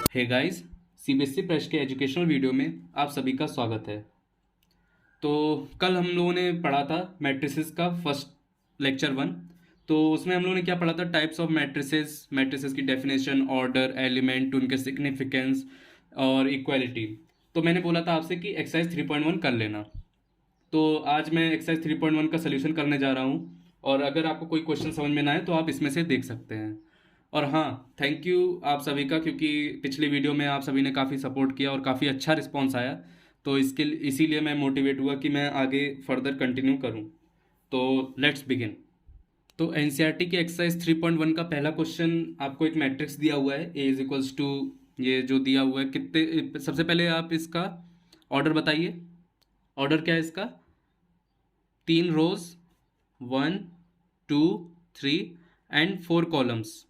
Hey guys, CBSE press के educational video में आप सभी का स्वागत है। तो कल हम लोगों ने पढ़ा था मैट्रिसेस का फर्स्ट लेक्चर 1। तो उसमें हम लोगों ने क्या पढ़ा था, टाइप्स ऑफ मैट्रिसेस की डेफिनेशन, ऑर्डर, एलिमेंट, उनके सिग्निफिकेंस और इक्वालिटी। तो मैंने बोला था आपसे कि एक्सरसाइज 3.1 कर लेना। तो आज मैं एक्सरसाइज 3.1 का सोल्यूशन करने जा रहा हूँ, और अगर आपको कोई क्वेश्चन समझ में ना आए तो आप इसमें से देख सकते हैं। और हाँ, थैंक यू आप सभी का, क्योंकि पिछली वीडियो में आप सभी ने काफ़ी सपोर्ट किया और काफ़ी अच्छा रिस्पॉन्स आया। तो इसीलिए मैं मोटिवेट हुआ कि मैं आगे फर्दर कंटिन्यू करूँ। तो लेट्स बिगिन। तो एनसीईआरटी की एक्सरसाइज 3.1 का पहला क्वेश्चन, आपको एक मैट्रिक्स दिया हुआ है, ए इज इक्वल्स टू, ये जो दिया हुआ है कितने, सबसे पहले आप इसका ऑर्डर बताइए। ऑर्डर क्या है इसका? 3 रोज, 1, 2, 3 एंड 4 कॉलम्स।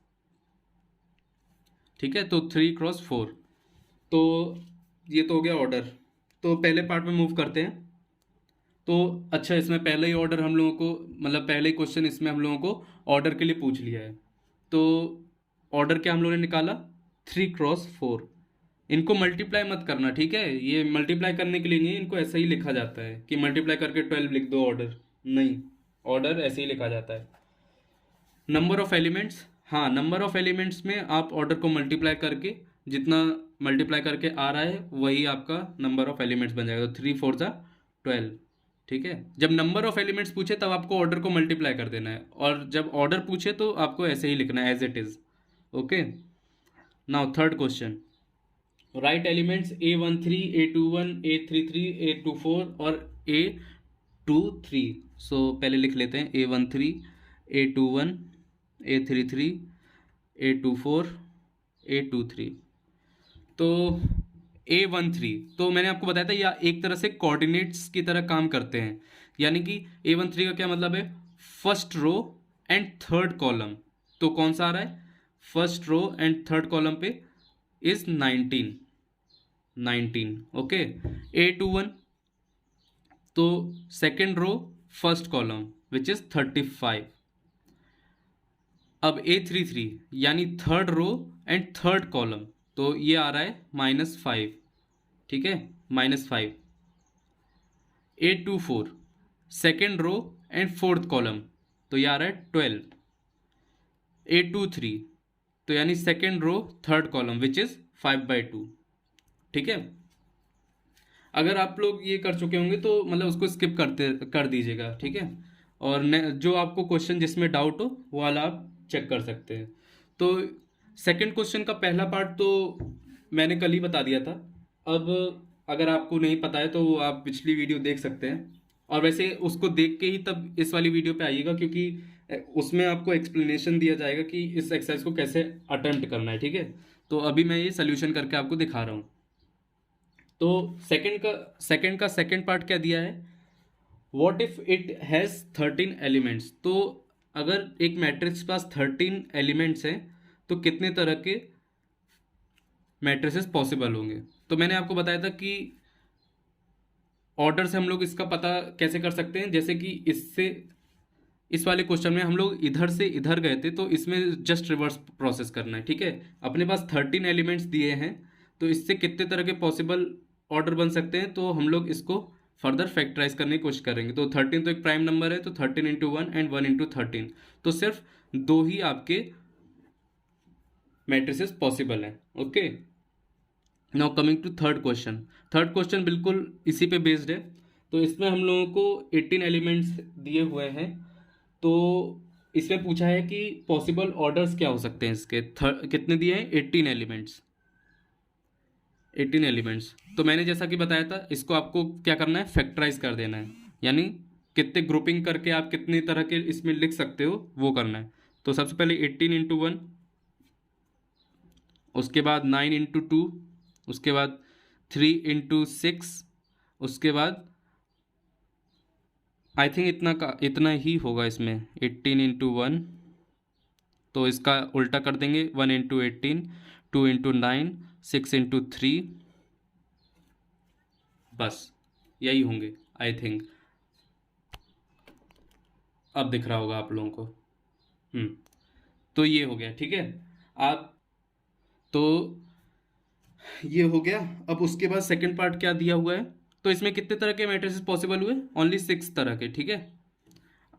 ठीक है, तो 3 × 4। तो ये तो हो गया ऑर्डर। तो पहले पार्ट में मूव करते हैं। तो अच्छा, इसमें पहले ही ऑर्डर हम लोगों को, मतलब पहले ही क्वेश्चन इसमें हम लोगों को ऑर्डर के लिए पूछ लिया है। तो ऑर्डर क्या हम लोगों ने निकाला? 3 × 4। इनको मल्टीप्लाई मत करना, ठीक है? ये मल्टीप्लाई करने के लिए नहीं है, इनको ऐसा ही लिखा जाता है कि मल्टीप्लाई करके 12 लिख दो ऑर्डर। नहीं, ऑर्डर ऐसे ही लिखा जाता है। नंबर ऑफ एलिमेंट्स, हाँ, नंबर ऑफ एलिमेंट्स में आप ऑर्डर को मल्टीप्लाई करके, जितना मल्टीप्लाई करके आ रहा है वही आपका नंबर ऑफ एलिमेंट्स बन जाएगा। तो 3 × 4 = 12। ठीक है, जब नंबर ऑफ एलिमेंट्स पूछे तब आपको ऑर्डर को मल्टीप्लाई कर देना है, और जब ऑर्डर पूछे तो आपको ऐसे ही लिखना है as it is. Okay, now third question. Right elements A13, A21, A33, A24 और A23। सो पहले लिख लेते हैं A13, A21, A33, A24, A23। तो A13, तो मैंने आपको बताया था, या एक तरह से कोऑर्डिनेट्स की तरह काम करते हैं। यानी कि A13 का क्या मतलब है? First row and third column. तो कौन सा आ रहा है? First row and third column पे इज 19। ओके। A21, तो second row first column which is 35। अब A33 यानी third row and third column, तो ये आ रहा है -5। ठीक है, -5। A24 second row and fourth column, तो ये आ रहा है 12। A23 तो यानी second row third column which is 5/2। ठीक है, अगर आप लोग ये कर चुके होंगे तो मतलब उसको स्किप कर दीजिएगा। ठीक है, और जो आपको क्वेश्चन जिसमें डाउट हो वो वाला आप चेक कर सकते हैं। तो सेकंड क्वेश्चन का पहला पार्ट तो मैंने कल ही बता दिया था। अब अगर आपको नहीं पता है तो आप पिछली वीडियो देख सकते हैं, और वैसे उसको देख के ही तब इस वाली वीडियो पे आइएगा, क्योंकि उसमें आपको एक्सप्लेनेशन दिया जाएगा कि इस एक्सरसाइज को कैसे अटेम्प्ट करना है। ठीक है, तो अभी मैं ये सोल्यूशन करके आपको दिखा रहा हूँ। तो सेकंड पार्ट क्या दिया है? What if it has 13 elements. तो अगर एक मैट्रिक्स के पास 13 एलिमेंट्स हैं तो कितने तरह के मैट्रिसेस पॉसिबल होंगे? तो मैंने आपको बताया था कि ऑर्डर से हम लोग इसका पता कैसे कर सकते हैं। जैसे कि इस वाले क्वेश्चन में हम लोग इधर से इधर गए थे, तो इसमें जस्ट रिवर्स प्रोसेस करना है। ठीक है, अपने पास 13 एलिमेंट्स दिए हैं, तो इससे कितने तरह के पॉसिबल ऑर्डर बन सकते हैं, तो हम लोग इसको फर्दर फैक्टराइज करने की कोशिश करेंगे। तो 13 तो एक प्राइम नंबर है, तो 13 × 1 एंड 1 × 13, तो सिर्फ दो ही आपके मैट्रिसेस पॉसिबल हैं। Okay, now coming to third question. Third question बिल्कुल इसी पे बेस्ड है। तो इसमें हम लोगों को 18 एलिमेंट्स दिए हुए हैं। तो इसमें पूछा है कि पॉसिबल ऑर्डर्स क्या हो सकते हैं इसके। कितने दिए हैं? 18 एलिमेंट्स। 18 एलिमेंट्स, तो मैंने जैसा कि बताया था, इसको आपको क्या करना है? फैक्टराइज कर देना है, यानी कितने ग्रुपिंग करके आप कितनी तरह के इसमें लिख सकते हो वो करना है। तो सबसे पहले 18 × 1, उसके बाद 9 × 2, उसके बाद 3 × 6, उसके बाद आई थिंक इतना ही होगा इसमें। 18 × 1, तो इसका उल्टा कर देंगे, 1 × 18, 2 × 9, 6 × 3, बस यही होंगे आई थिंक। अब दिख रहा होगा आप लोगों को। तो ये हो गया, ठीक है। आप तो ये हो गया। अब उसके बाद सेकंड पार्ट क्या दिया हुआ है, तो इसमें कितने तरह के मैट्रिसेस पॉसिबल हुए, ओनली 6 तरह के, ठीक है।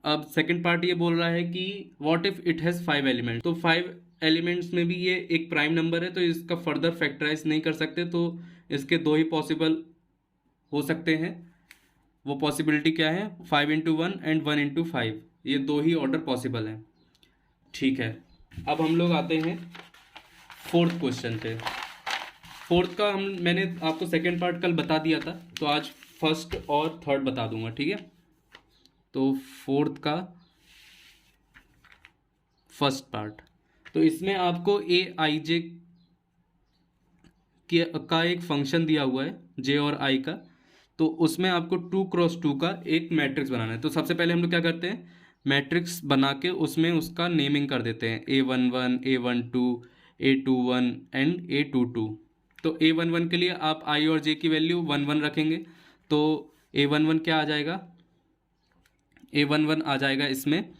अब सेकंड पार्ट ये बोल रहा है कि what if it has 5 element, तो 5 एलिमेंट्स में भी ये एक प्राइम नंबर है, तो इसका फर्दर फैक्टराइज नहीं कर सकते, तो इसके दो ही पॉसिबल हो सकते हैं। वो पॉसिबिलिटी क्या है, 5×1 एंड 1×5, ये दो ही ऑर्डर पॉसिबल हैं, ठीक है। अब हम लोग आते हैं फोर्थ क्वेश्चन पे। फोर्थ का मैंने आपको सेकंड पार्ट कल बता दिया था, तो आज फर्स्ट और थर्ड बता दूंगा, ठीक है। तो फोर्थ का फर्स्ट पार्ट, तो इसमें आपको ए आई जे का एक फंक्शन दिया हुआ है, जे और आई का, तो उसमें आपको 2×2 का एक मैट्रिक्स बनाना है। तो सबसे पहले हम लोग क्या करते हैं, मैट्रिक्स बना के उसमें उसका नेमिंग कर देते हैं, A11, A12, A21 and A22। तो A11 के लिए आप आई और जे की वैल्यू 1 1 रखेंगे, तो A11 क्या आ जाएगा, A11 आ जाएगा इसमें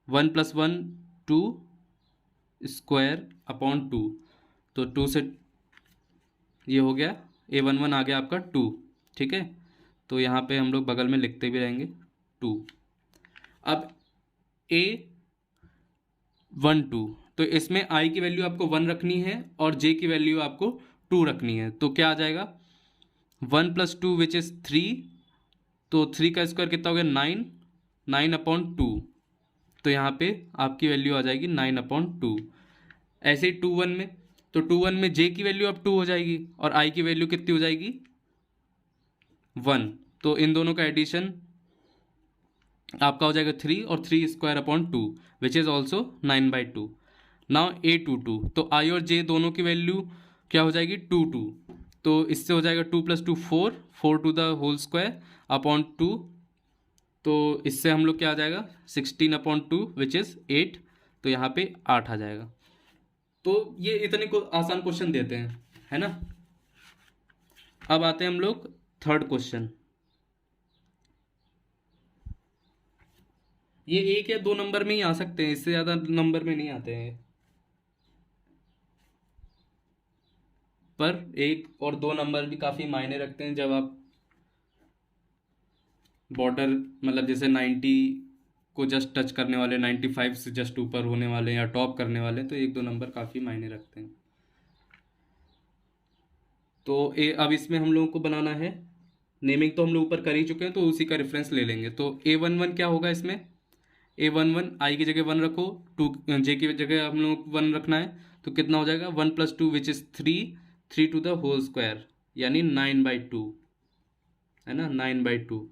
1+1 2 स्क्वायर अपॉन 2, तो 2 से ये हो गया, A11 आ गया आपका 2, ठीक है। तो यहाँ पे हम लोग बगल में लिखते भी रहेंगे 2। अब A12, तो इसमें i की वैल्यू आपको 1 रखनी है और j की वैल्यू आपको 2 रखनी है, तो क्या आ जाएगा 1+2 विच इज़ 3, तो 3 का स्क्वायर कितना हो गया 9, 9/2, तो यहाँ पे आपकी वैल्यू आ जाएगी 9/2। ऐसे ही 2 1 में, तो 2 1 में j की वैल्यू अब 2 हो जाएगी और i की वैल्यू कितनी हो जाएगी 1, तो इन दोनों का एडिशन आपका हो जाएगा 3 और 3/2 which is also 9/2। Now A22, तो i और j दोनों की वैल्यू क्या हो जाएगी 2 2, तो इससे हो जाएगा 2 + 2 4, 4/2 तो इससे हम लोग क्या आ जाएगा 16/2 विच इज़ 8, तो यहाँ पे 8 आ जाएगा। तो ये इतने को आसान क्वेश्चन देते हैं, है ना। अब आते हैं हम लोग थर्ड क्वेश्चन। ये 1 या 2 नंबर में ही आ सकते हैं, इससे ज़्यादा नंबर में नहीं आते हैं, पर 1 और 2 नंबर भी काफ़ी मायने रखते हैं जब आप बॉर्डर, मतलब जैसे 90 को जस्ट टच करने वाले, 95 से जस्ट ऊपर होने वाले या टॉप करने वाले, तो 1 2 नंबर काफ़ी मायने रखते हैं। तो अब इसमें हम लोगों को बनाना है, नेमिंग तो हम लोग ऊपर कर ही चुके हैं, तो उसी का रेफरेंस ले लेंगे। तो A11 क्या होगा इसमें, A11 आई की जगह 1 रखो, 2 जे की जगह हम लोग 1 रखना है, तो कितना हो जाएगा 1+2 विच इज़ 3, 3² यानी 9/2, है ना, 9/2।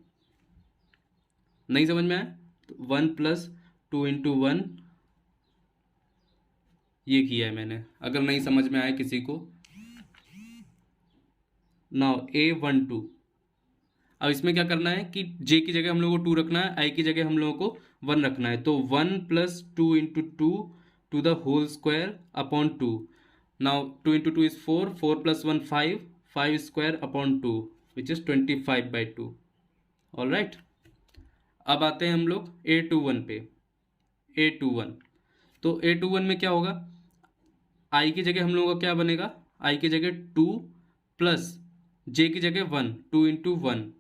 नहीं समझ में आया तो 1+2 × 1 ये किया है मैंने, अगर नहीं समझ में आया किसी को। नाउ A12, अब इसमें क्या करना है कि j की जगह हम लोगों को 2 रखना है, i की जगह हम लोगों को 1 रखना है, तो 1+2 × 2 now 2 × 2 is 4, 4+1 5, 5/2 which is 25/2। All right, अब आते हैं हम लोग A21 पे। A21, तो A21 में क्या होगा, i की जगह हम लोगों का क्या बनेगा, i की जगह 2 प्लस j की जगह 1, 2 × 1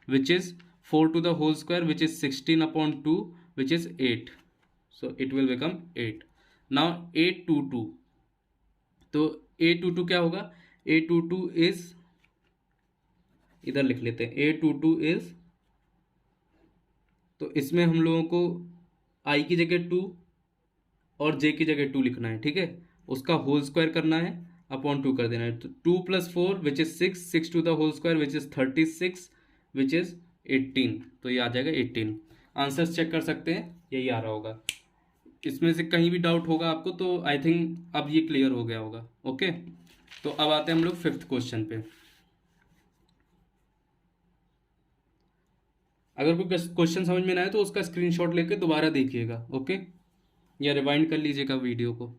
which is 4 which is 16/2 which is 8, so it will become 8। now A22, तो A22 क्या होगा, A22 is, इधर लिख लेते हैं, A22 is, तो इसमें हम लोगों को i की जगह 2 और j की जगह 2 लिखना है, ठीक है, उसका होल स्क्वायर करना है, अपॉन 2 कर देना है, तो 2 + 4 which is 6, 6² which is 36 which is 18, तो ये आ जाएगा 18। आंसर्स चेक कर सकते हैं, यही आ रहा होगा। इसमें से कहीं भी डाउट होगा आपको तो आई थिंक अब ये क्लियर हो गया होगा। ओके, तो अब आते हैं हम लोग फिफ्थ क्वेश्चन पे। अगर कोई क्वेश्चन समझ में ना आए तो उसका स्क्रीनशॉट लेके दोबारा देखिएगा, ओके, या रिवाइंड कर लीजिएगा वीडियो को।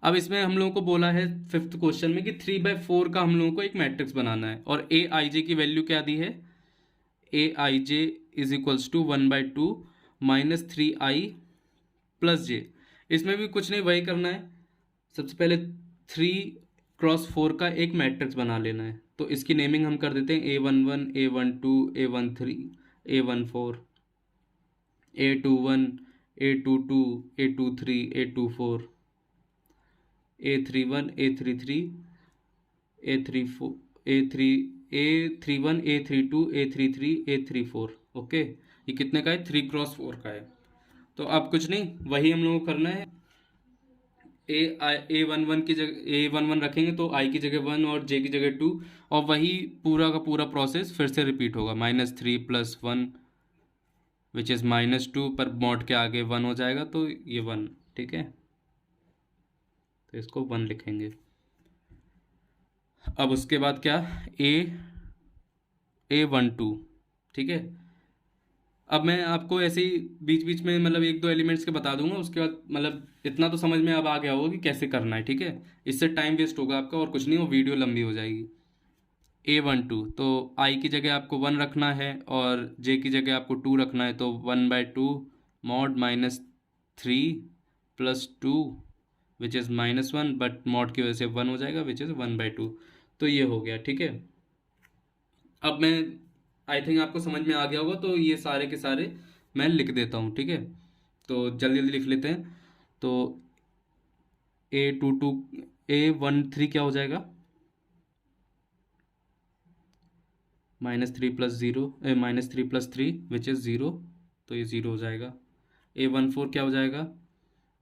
अब इसमें हम लोगों को बोला है फिफ्थ क्वेश्चन में कि 3/4 का हम लोगों को एक मैट्रिक्स बनाना है और ए आई जे की वैल्यू क्या दी है, a i j is equals to 1/2 minus 3i plus j. इसमें भी कुछ नहीं, वही करना है। सबसे पहले 3x4 का एक मैट्रिक्स बना लेना है। तो इसकी नेमिंग हम कर देते हैं A11, A12, A13, A14, A21, A22, A23, A24, A31, A33, A34, A3, A31, A32, A33, A34। Okay, ये कितने का है? 3x4 का है। तो अब कुछ नहीं, वही हम लोगों को करना है। A11 की जगह A11 रखेंगे तो I की जगह 1 और J की जगह 2, और वही पूरा का पूरा प्रोसेस फिर से रिपीट होगा। -3 + 1 विच इज़ -2, पर मॉड के आगे 1 हो जाएगा तो ये 1, ठीक है। तो इसको 1 लिखेंगे। अब उसके बाद क्या, A12, ठीक है। अब मैं आपको ऐसे ही बीच बीच में मतलब 1-2 एलिमेंट्स के बता दूंगा, उसके बाद मतलब इतना तो समझ में अब आ गया होगा कि कैसे करना है, ठीक है। इससे टाइम वेस्ट होगा आपका और कुछ नहीं, वो वीडियो लंबी हो जाएगी। A12, तो I की जगह आपको 1 रखना है और J की जगह आपको 2 रखना है। तो 1/2 mod -3 + 2 which is -1, but mod की वजह से 1 हो जाएगा विच इज़ 1/2। तो ये हो गया, ठीक है। अब मैं आई थिंक आपको समझ में आ गया होगा, तो ये सारे के सारे मैं लिख देता हूँ, ठीक है। तो जल्दी जल्दी लिख लेते हैं। तो A22, A13 क्या हो जाएगा? -3 + 0, -3 + 3 विच इज़ 0, तो ये 0 हो जाएगा। A14 क्या हो जाएगा?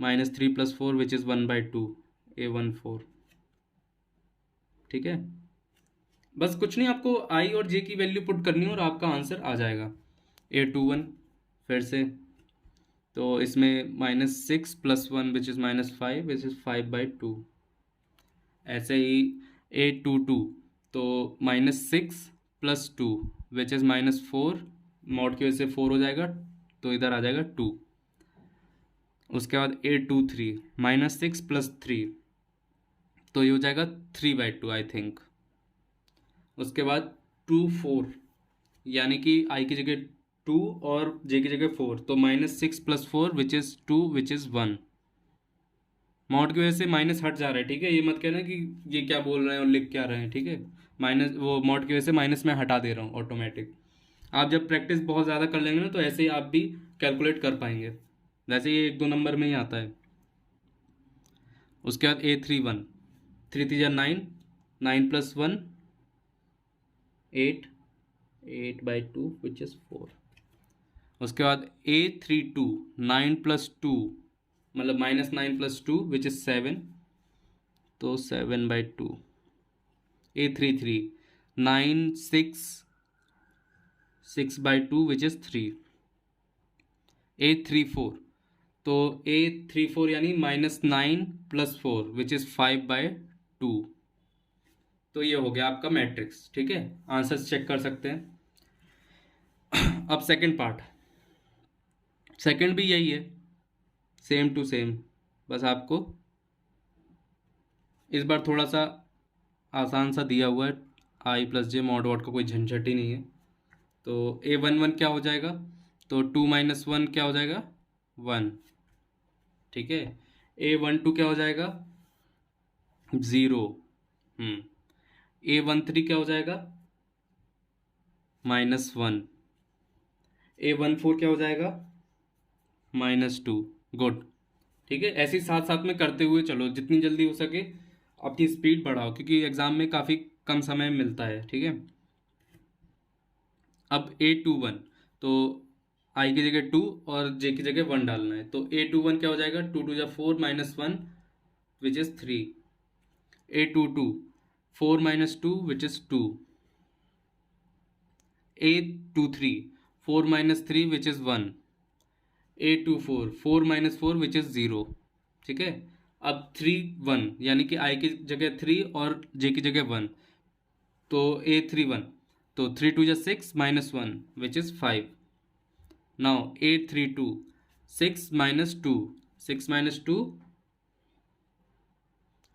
-3 + 4 विच इज़ 1/2, A14, ठीक है। बस कुछ नहीं, आपको I और J की वैल्यू पुट करनी है और आपका आंसर आ जाएगा। A21 फिर से, तो इसमें -6 + 1 विच इज़ -5 विच इज़ 5/2। ऐसे ही A22, तो -6 + 2 विच इज़ -4, मॉड की वजह से 4 हो जाएगा, तो इधर आ जाएगा 2। उसके बाद A23, -6 + 3, तो ये हो जाएगा 3/2 आई थिंक। उसके बाद 24, यानी कि I की जगह 2 और J की जगह 4, तो -6 + 4 विच इज़ 2 विच इज़ 1। मॉड की वजह से माइनस हट जा रहा है, ठीक है। ये मत कहना कि ये क्या बोल रहे हैं और लिख क्या रहे हैं, ठीक है। माइनस, वो मॉड की वजह से माइनस में हटा दे रहा हूँ ऑटोमेटिक। आप जब प्रैक्टिस बहुत ज़्यादा कर लेंगे ना, तो ऐसे ही आप भी कैलकुलेट कर पाएंगे। वैसे ये 1-2 नंबर में ही आता है। उसके बाद A31, 3 3 9, 9 + 1 8, 8/2 विच इज़ 4। उसके बाद A32, 9 + 2, मतलब -9 + 2 विच इज़ 7, तो 7/2। A33, 9 6, 6/2 which is 3। A34, तो A34 यानी -9 + 4 विच इज़ 5/2। तो ये हो गया आपका मैट्रिक्स, ठीक है। आंसर्स चेक कर सकते हैं। अब सेकंड पार्ट, सेकंड भी यही है, सेम टू सेम, बस आपको इस बार थोड़ा सा आसान सा दिया हुआ है। I + J मॉड वॉड का कोई झंझट ही नहीं है। तो A11 क्या हो जाएगा? तो 2 - 1 क्या हो जाएगा? 1, ठीक है। A12 क्या हो जाएगा? 0। A13 क्या हो जाएगा? -1। A14 क्या हो जाएगा? -2। गुड, ठीक है। ऐसे ही साथ साथ में करते हुए चलो, जितनी जल्दी हो सके अपनी स्पीड बढ़ाओ, क्योंकि एग्जाम में काफ़ी कम समय मिलता है, ठीक है। अब A21, तो I की जगह 2 और J की जगह 1 डालना है। तो A21 क्या हो जाएगा? 2 2 4 -1 which is 3। A22, 4 - 2 which is 2। A23, 4 - 3 which is 1। A24, 4 - 4 which is 0, ठीक है। अब 3 1, यानी कि I की जगह 3 और J की जगह 1, तो A31, तो 3 2 6 -1 which is 5। Now A32, 6 - 2, 6 - 2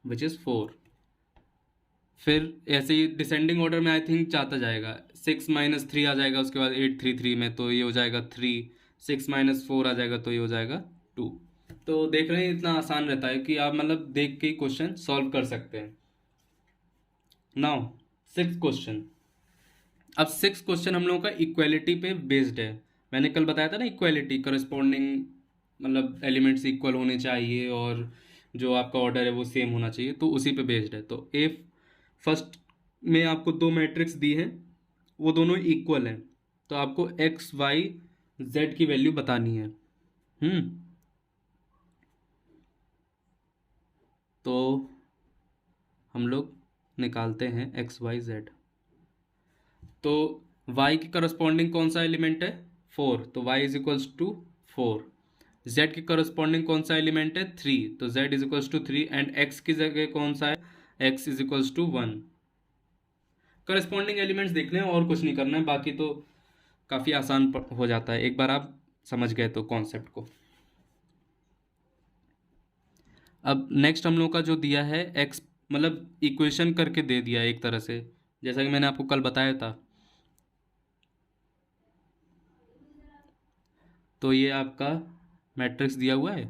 which is 4। फिर ऐसे ही डिसेंडिंग ऑर्डर में आई थिंक जाता जाएगा, 6 - 3 आ जाएगा, उसके बाद 8 3 3 में, तो ये हो जाएगा 3, 6 - 4 आ जाएगा तो ये हो जाएगा 2। तो देख रहे हैं इतना आसान रहता है कि आप मतलब देख के क्वेश्चन सॉल्व कर सकते हैं। Now 6th question. अब 6th क्वेश्चन हम लोगों का इक्वलिटी पे बेस्ड है। मैंने कल बताया था ना, इक्वलिटी करस्पॉन्डिंग मतलब एलिमेंट्स इक्वल होने चाहिए और जो आपका ऑर्डर है वो सेम होना चाहिए, तो उसी पे बेस्ड है। तो ए फर्स्ट में आपको दो मैट्रिक्स दी हैं, वो दोनों इक्वल हैं, तो आपको एक्स वाई जेड की वैल्यू बतानी है। तो हम लोग निकालते हैं एक्स वाई जेड। तो y के करस्पॉन्डिंग कौन सा एलिमेंट है, 4, तो y is equals to 4। z के करस्पॉन्डिंग कौन सा एलिमेंट है, 3, तो z is equals to 3। And x की जगह कौन सा है, x is equals to 1। Corresponding elements देख लें और कुछ नहीं करना है, बाकी तो काफ़ी आसान हो जाता है एक बार आप समझ गए तो कॉन्सेप्ट को। अब नेक्स्ट हम लोग का जो दिया है x, मतलब इक्वेशन करके दे दिया है एक तरह से, जैसा कि मैंने आपको कल बताया था। तो ये आपका मैट्रिक्स दिया हुआ है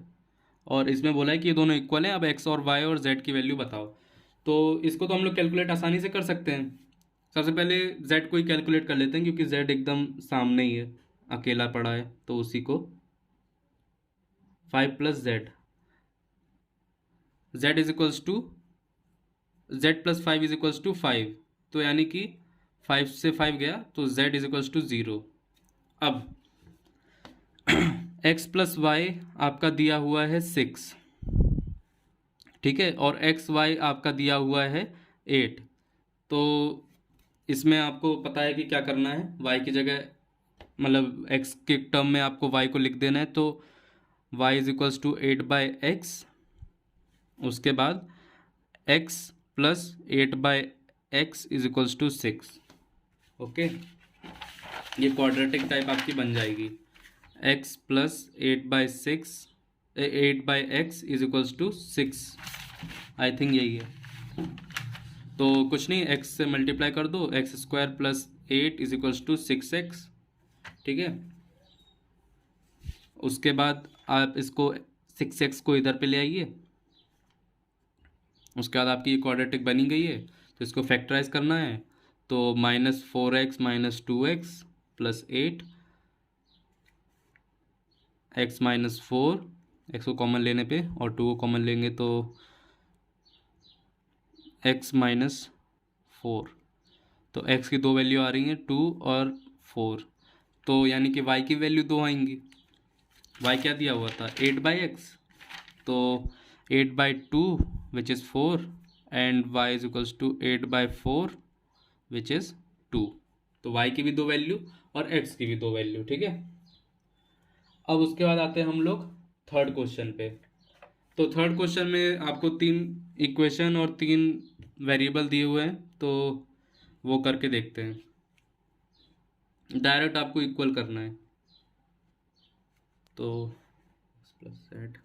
और इसमें बोला है कि ये दोनों इक्वल हैं, अब x और y और z की वैल्यू बताओ। तो इसको तो हम लोग कैलकुलेट आसानी से कर सकते हैं। सबसे पहले z को ही कैलकुलेट कर लेते हैं, क्योंकि z एकदम सामने ही है, अकेला पड़ा है, तो उसी को 5 + z, z is equals to z + 5 is equals to 5, तो यानी कि 5 से 5 गया तो z इज इक्वल्स टू 0। अब x + y आपका दिया हुआ है 6, ठीक है, और एक्स वाई आपका दिया हुआ है 8। तो इसमें आपको पता है कि क्या करना है, y की जगह मतलब x के टर्म में आपको y को लिख देना है, तो y is equals to 8/x, उसके बाद x + 8/x is equals to 6। Okay, ये क्वाड्रेटिक टाइप आपकी बन जाएगी, x + 8/6 8/x is equals to 6। I think यही है। तो कुछ नहीं, x से मल्टीप्लाई कर दो, x² + 8 is equals to 6x, ठीक है। उसके बाद आप इसको 6x को इधर पे ले आइए, उसके बाद आपकी ये क्वाड्रेटिक बनी गई है, तो इसको फैक्टराइज करना है। तो -4x - 2x + 8 x - 4, x को कॉमन लेने पे और 2 को कॉमन लेंगे तो x - 4, तो x की दो वैल्यू आ रही हैं 2 और 4, तो यानी कि y की वैल्यू 2 आएंगी। y क्या दिया हुआ था, 8/x, तो 8/2 which is 4 and y is equals to 8/4 which is 2। तो y की भी दो वैल्यू और x की भी दो वैल्यू, ठीक है। अब उसके बाद आते हैं हम लोग 3rd क्वेश्चन पे। तो 3rd क्वेश्चन में आपको 3 इक्वेशन और 3 वेरिएबल दिए हुए हैं, तो वो करके देखते हैं। डायरेक्ट आपको इक्वल करना है, तो +z,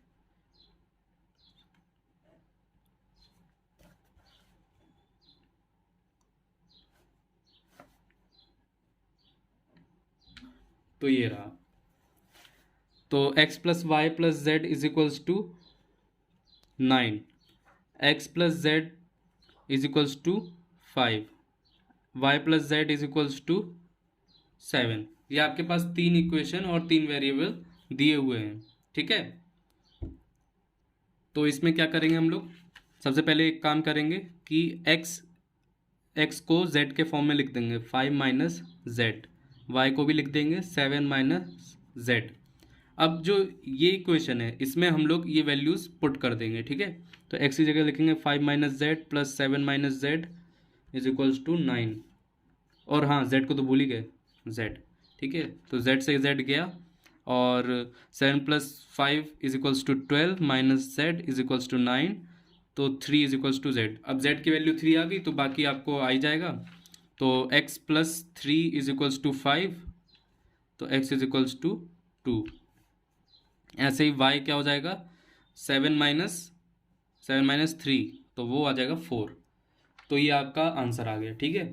तो ये रहा। तो x + y + z is equals to 9, x + z is equals to 5, y + z is equals to 7। ये आपके पास 3 इक्वेशन और 3 वेरिएबल दिए हुए हैं, ठीक है। तो इसमें क्या करेंगे हम लोग, सबसे पहले एक काम करेंगे कि x को z के फॉर्म में लिख देंगे 5 - z, y को भी लिख देंगे 7 - z। अब जो ये इक्वेशन है इसमें हम लोग ये वैल्यूज़ पुट कर देंगे, ठीक है। तो x की जगह लिखेंगे 5 - z + 7 - z is equals to 9, और हाँ z को तो भूल ही गए, z, ठीक है। तो z से z गया, और 7 + 5 is equals to 12 - z is equals to 9, तो 3 इज इक्वल्स टू z। अब z की वैल्यू 3 आ गई, तो बाकी आपको आ ही जाएगा। तो x + 3 इज इक्वल्स टू 5, तो x इज इक्वल्स टू 2। ऐसे ही y क्या हो जाएगा, 7 - 3, तो वो आ जाएगा 4। तो ये आपका आंसर आ गया। ठीक है,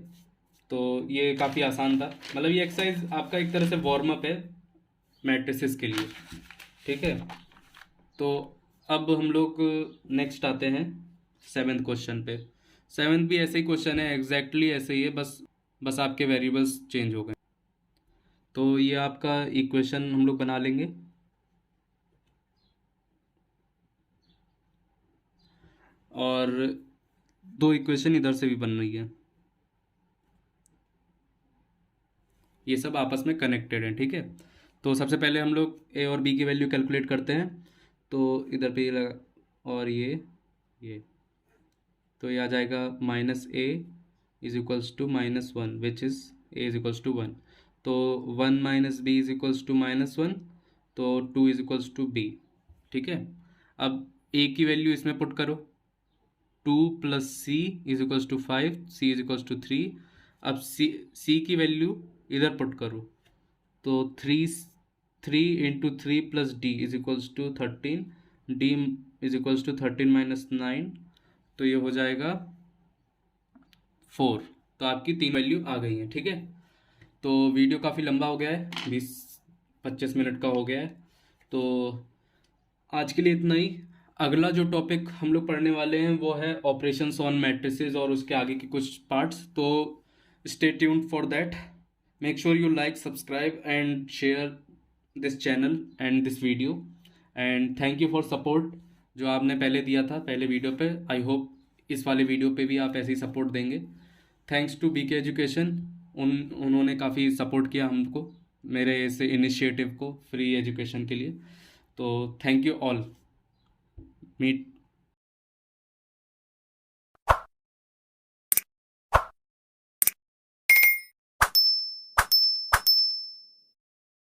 तो ये काफ़ी आसान था, मतलब ये एक्सरसाइज आपका एक तरह से वार्म अप है मैट्रिसेस के लिए। ठीक है, तो अब हम लोग नेक्स्ट आते हैं 7th क्वेश्चन पे। 7th भी ऐसे ही क्वेश्चन है, एग्जैक्टली ऐसे ही है, बस आपके वेरिएबल्स चेंज हो गए। तो ये आपका इक्वेशन हम लोग बना लेंगे, और दो इक्वेशन इधर से भी बन रही है, ये सब आपस में कनेक्टेड हैं। ठीक है, तो सबसे पहले हम लोग ए और बी की वैल्यू कैलकुलेट करते हैं। तो इधर पे ये लगा और ये तो ये आ जाएगा minus a is equals to -1 which is a is equals to 1। तो 1 minus b is equals to -1, तो 2 इज इक्वल्स टू बी। ठीक है, अब ए की वैल्यू इसमें पुट करो, 2 plus c is equals to 5, c is equals to 3। अब सी की वैल्यू इधर पुट करो, तो 3 into 3 plus d is equals to 13, d is equals to 13 minus 9, तो ये हो जाएगा 4। तो आपकी 3 वैल्यू आ गई हैं। ठीक है, तो वीडियो काफ़ी लंबा हो गया है, 20-25 मिनट का हो गया है, तो आज के लिए इतना ही। अगला जो टॉपिक हम लोग पढ़ने वाले हैं वो है ऑपरेशंस ऑन मैट्रिसेस और उसके आगे के कुछ पार्ट्स, तो stay tuned for that. Make sure you like, subscribe and share this channel and this video, and thank you for support जो आपने पहले दिया था पहले वीडियो पे। आई होप इस वाले वीडियो पे भी आप ऐसे ही सपोर्ट देंगे। थैंक्स टू बीके एजुकेशन, उन्होंने काफ़ी सपोर्ट किया हमको, मेरे इस इनिशिएटिव को फ्री एजुकेशन के लिए। तो थैंक यू ऑल, मीट